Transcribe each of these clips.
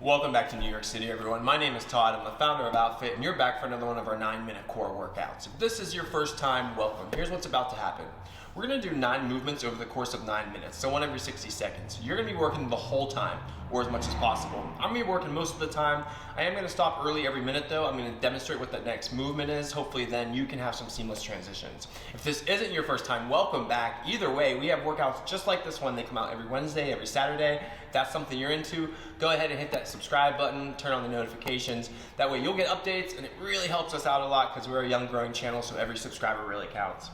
Welcome back to New York City, everyone. My name is Todd. I'm the founder of Outfit, and you're back for another one of our 9-minute core workouts. If this is your first time, welcome. Here's what's about to happen. We're gonna do 9 movements over the course of 9 minutes, so one every 60 seconds. You're gonna be working the whole time, or as much as possible. I'm gonna be working most of the time. I am gonna stop early every minute though. I'm gonna demonstrate what that next movement is. Hopefully then you can have some seamless transitions. If this isn't your first time, welcome back. Either way, we have workouts just like this one. They come out every Wednesday, every Saturday. If that's something you're into, go ahead and hit that subscribe button, turn on the notifications. That way you'll get updates, and it really helps us out a lot because we're a young growing channel, so every subscriber really counts.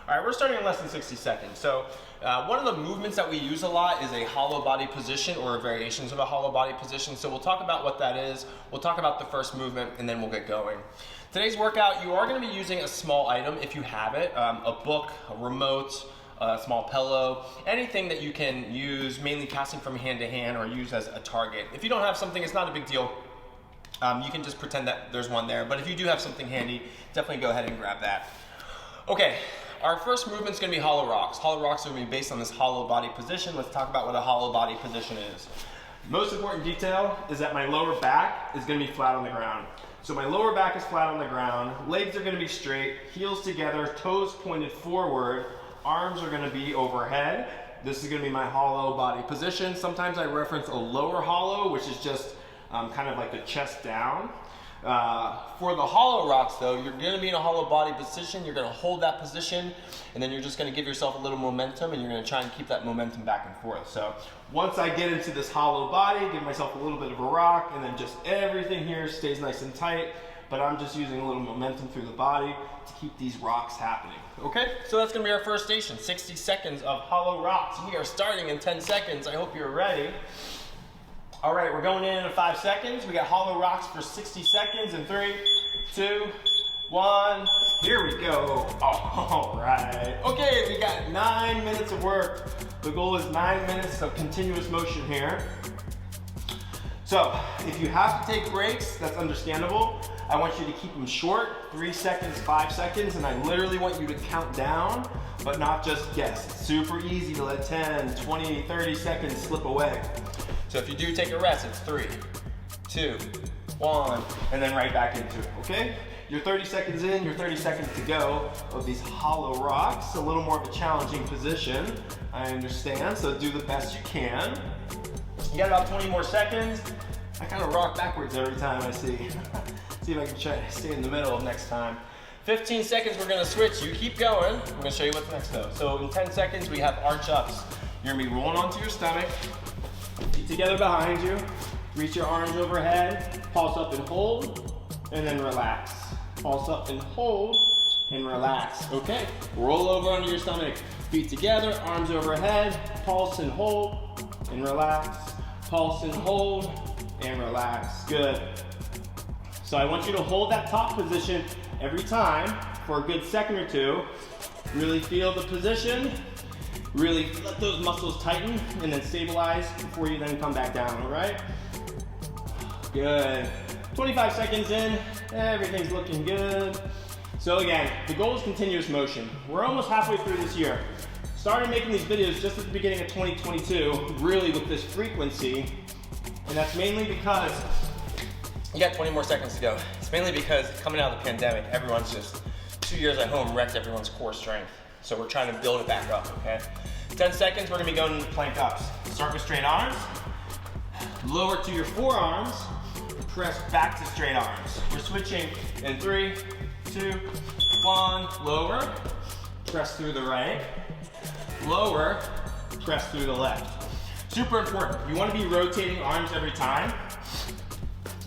All right, we're starting in less than 60 seconds. So one of the movements that we use a lot is a hollow body position or variations of a hollow body position. So we'll talk about what that is. We'll talk about the first movement and then we'll get going. Today's workout, you are gonna be using a small item if you have it, a book, a remote, a small pillow, anything that you can use, mainly passing from hand to hand or use as a target. If you don't have something, it's not a big deal. You can just pretend that there's one there. But if you do have something handy, definitely go ahead and grab that. Okay. Our first movement is going to be hollow rocks. Hollow rocks are going to be based on this hollow body position. Let's talk about what a hollow body position is. Most important detail is that my lower back is going to be flat on the ground. So my lower back is flat on the ground, legs are going to be straight, heels together, toes pointed forward, arms are going to be overhead. This is going to be my hollow body position. Sometimes I reference a lower hollow, which is just kind of like the chest down. For the hollow rocks though, you're going to be in a hollow body position, you're going to hold that position, and then you're just going to give yourself a little momentum, and you're going to try and keep that momentum back and forth. So once I get into this hollow body, give myself a little bit of a rock, and then just everything here stays nice and tight, but I'm just using a little momentum through the body to keep these rocks happening. Okay, so that's going to be our first station, 60 seconds of hollow rocks. We are starting in 10 seconds. I hope you're ready. All right, we're going in 5 seconds. We got hollow rocks for 60 seconds in 3, 2, 1. Here we go. All right. Okay, we got 9 minutes of work. The goal is 9 minutes of continuous motion here. So if you have to take breaks, that's understandable. I want you to keep them short, 3 seconds, 5 seconds, and I literally want you to count down, but not just guess. It's super easy to let 10, 20, 30 seconds slip away. So if you do take a rest, it's 3, 2, 1, and then right back into it, okay? You're 30 seconds in, you're 30 seconds to go of these hollow rocks. A little more of a challenging position, I understand, so do the best you can. You got about 20 more seconds. I kind of rock backwards every time I see. See if I can try to stay in the middle next time. 15 seconds, we're gonna switch. You keep going. I'm gonna show you what's next though. So in 10 seconds, we have arch ups. You're gonna be rolling onto your stomach. Feet together behind you, reach your arms overhead, pulse up and hold, and then relax. Pulse up and hold, and relax. Okay, roll over onto your stomach. Feet together, arms overhead, pulse and hold, and relax. Pulse and hold, and relax. Good. So I want you to hold that top position every time for a good second or two. Really feel the position. Really let those muscles tighten and then stabilize before you then come back down, all right? Good. 25 seconds in, everything's looking good. So again, the goal is continuous motion. We're almost halfway through this year. Started making these videos just at the beginning of 2022, really with this frequency, and that's mainly because, you got 20 more seconds to go. It's mainly because coming out of the pandemic, everyone's just 2 years at home wrecked everyone's core strength. So we're trying to build it back up, okay? 10 seconds, we're gonna be going into plank ups. Start with straight arms, lower to your forearms, press back to straight arms. We're switching in 3, 2, 1, lower, press through the right, lower, press through the left. Super important, you wanna be rotating arms every time.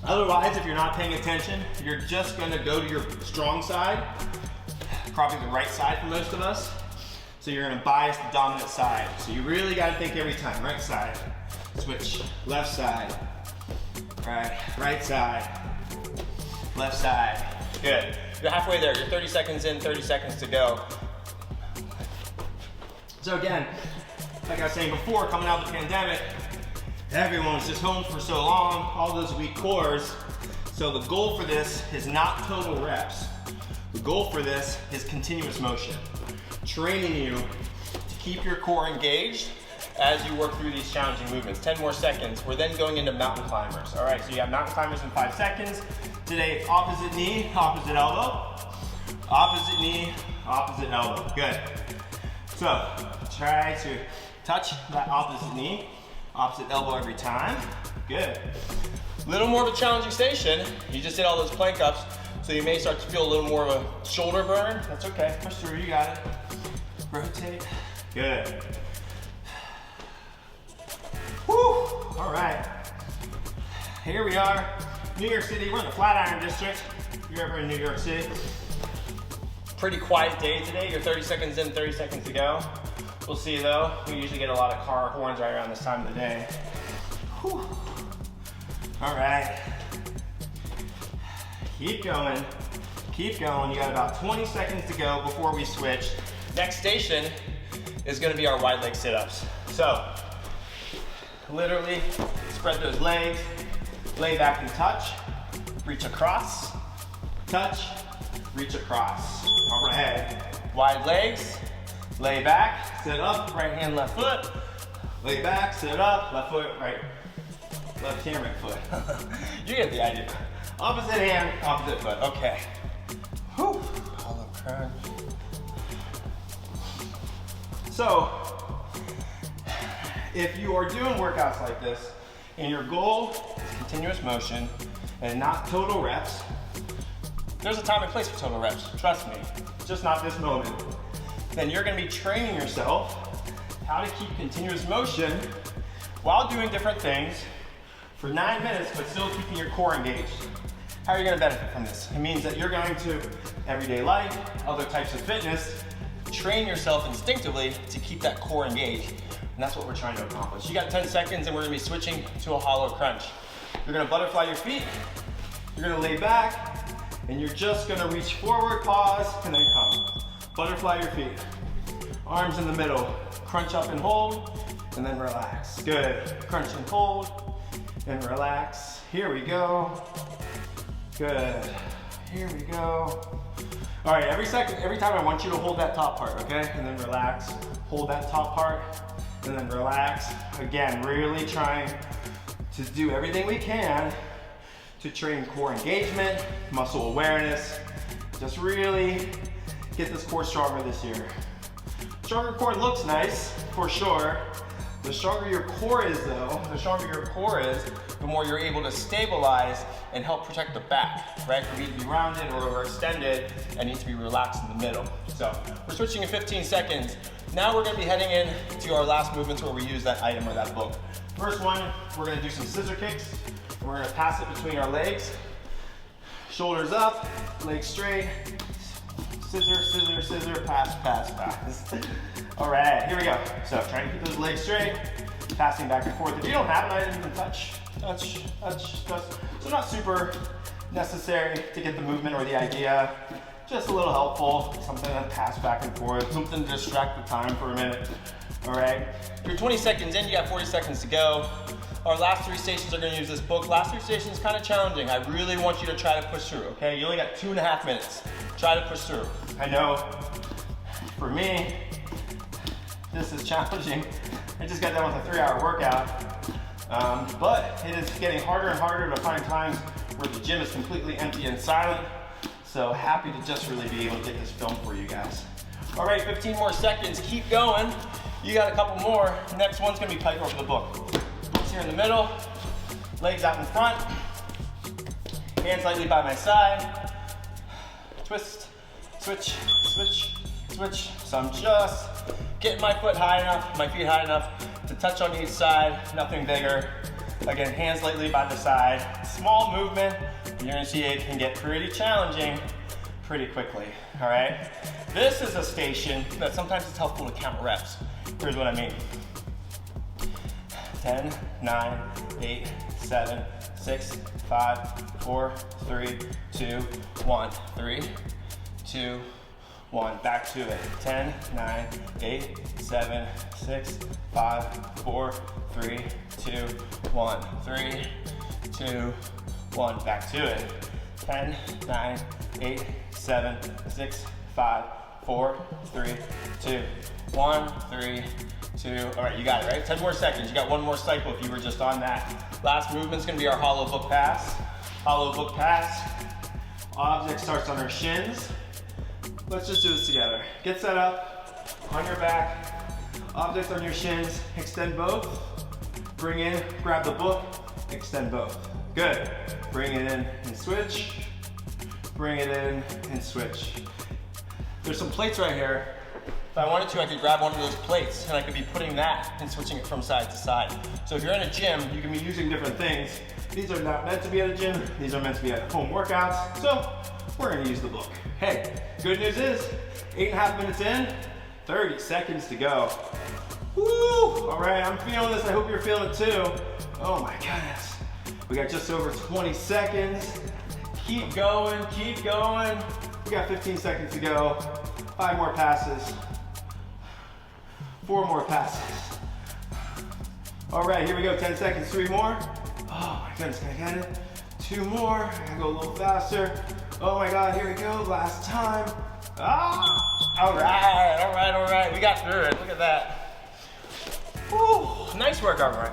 Otherwise, if you're not paying attention, you're just gonna go to your strong side, probably the right side for most of us. So you're gonna bias the dominant side. So you really gotta think every time, right side, switch, left side, right side, left side. Good, you're halfway there. You're 30 seconds in, 30 seconds to go. So again, like I was saying before, coming out of the pandemic, everyone was just home for so long, all those weak cores. So the goal for this is not total reps. The goal for this is continuous motion. Training you to keep your core engaged as you work through these challenging movements. 10 more seconds. We're then going into mountain climbers. All right, so you have mountain climbers in 5 seconds. Today it's opposite knee, opposite elbow. Opposite knee, opposite elbow. Good. So try to touch that opposite knee, opposite elbow every time. Good. A little more of a challenging station. You just did all those plank ups, so you may start to feel a little more of a shoulder burn. That's okay. Push through, you got it. Rotate. Good. Woo! All right. Here we are, New York City. We're in the Flatiron District. If you're ever in New York City. Pretty quiet day today. You're 30 seconds in, 30 seconds to go. We'll see though. We usually get a lot of car horns right around this time of the day. Whew. All right. Keep going. Keep going. You got about 20 seconds to go before we switch. Next station is going to be our wide leg sit-ups. So, literally spread those legs, lay back and touch, reach across, touch, reach across. All right. Wide legs, lay back, sit up, right hand, left foot, lay back, sit up, left foot, right, left hand, right foot. You get the idea. Opposite hand, opposite foot. Okay. Whew. Hollow crunch. So, if you are doing workouts like this, and your goal is continuous motion and not total reps, there's a time and place for total reps, trust me, just not this moment. Then you're gonna be training yourself how to keep continuous motion while doing different things for 9 minutes, but still keeping your core engaged. How are you gonna benefit from this? It means that you're going to, everyday life, other types of fitness, train yourself instinctively to keep that core engaged. And that's what we're trying to accomplish. You got 10 seconds and we're gonna be switching to a hollow crunch. You're gonna butterfly your feet, you're gonna lay back, and you're just gonna reach forward, pause, and then come. Butterfly your feet. Arms in the middle. Crunch up and hold, and then relax. Good. Crunch and hold, and relax. Here we go. Good. Here we go. All right, every time I want you to hold that top part, okay? And then relax. Hold that top part, and then relax. Again, really trying to do everything we can to train core engagement, muscle awareness, just really get this core stronger this year. Stronger core looks nice, for sure. The stronger your core is though, the more you're able to stabilize and help protect the back, right? For me to be rounded or overextended, I need to be relaxed in the middle. So we're switching in 15 seconds. Now we're gonna be heading in to our last movements where we use that item or that book. First one, we're gonna do some scissor kicks. We're gonna pass it between our legs. Shoulders up, legs straight. Scissor, scissor, scissor, pass, pass, pass. All right, here we go. So try to keep those legs straight, passing back and forth. If you don't have an item, you can touch. So not super necessary to get the movement or the idea. Just a little helpful, something to pass back and forth, something to distract the time for a minute. All right, you're 20 seconds in, you got 40 seconds to go. Our last 3 stations are gonna use this book. Last 3 stations is kind of challenging. I really want you to try to push through, okay? You only got 2.5 minutes. Try to push through. I know, for me, this is challenging. I just got done with a 3-hour workout, but it is getting harder and harder to find times where the gym is completely empty and silent. So happy to just really be able to get this filmed for you guys. All right, 15 more seconds, keep going. You got a couple more. Next one's gonna be Pike over the book. Book's here in the middle, legs out in front, hands lightly by my side. Twist, switch, switch, switch. So I'm just getting my foot high enough, my feet high enough to touch on each side, nothing bigger. Again, hands lightly by the side. Small movement, you're gonna see it can get pretty challenging pretty quickly, all right? This is a station that sometimes it's helpful to count reps. Here's what I mean. 10, 9, 8, 7, 6, 5, 4, 3, 2, 1. 3, 2, 1. Back to it. 10, 9, 8, 7, 6, 5, 4, 3, 2, 1. 3, 2, 1. Back to it. 10, 9, 8, 7, 6, 5, 4, 3, 2, 1. 3, 2. All right, you got it, right? 10 more seconds. You got one more cycle if you were just on that. Last movement's gonna be our hollow book pass. Hollow book pass. Object starts on our shins. Let's just do this together. Get set up, on your back, objects on your shins, extend both. Bring in, grab the book, extend both. Good. Bring it in and switch. Bring it in and switch. There's some plates right here. If I wanted to, I could grab one of those plates and I could be putting that and switching it from side to side. So if you're in a gym, you can be using different things. These are not meant to be at a gym. These are meant to be at home workouts. So we're gonna use the book. Hey, good news is 8.5 minutes in, 30 seconds to go. Woo! All right, I'm feeling this. I hope you're feeling it too. Oh my goodness. We got just over 20 seconds. Keep going, keep going. We got 15 seconds to go. 5 more passes. 4 more passes. All right, here we go, 10 seconds, 3 more. Oh my goodness, can I get it? 2 more, I gotta go a little faster. Oh my God, here we go, last time. Ah! All right, we got through it, look at that. Woo, nice work, all right.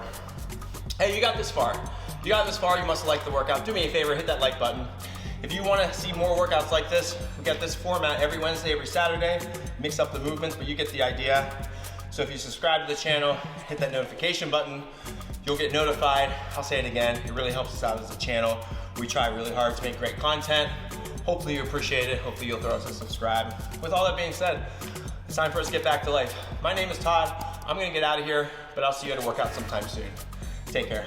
Hey, you got this far. You got this far, you must like the workout. Do me a favor, hit that like button. If you want to see more workouts like this, we got this format every Wednesday, every Saturday. Mix up the movements, but you get the idea. So if you subscribe to the channel, hit that notification button, you'll get notified. I'll say it again, it really helps us out as a channel. We try really hard to make great content. Hopefully you appreciate it. Hopefully you'll throw us a subscribe. With all that being said, it's time for us to get back to life. My name is Todd. I'm gonna get out of here, but I'll see you at a workout sometime soon. Take care.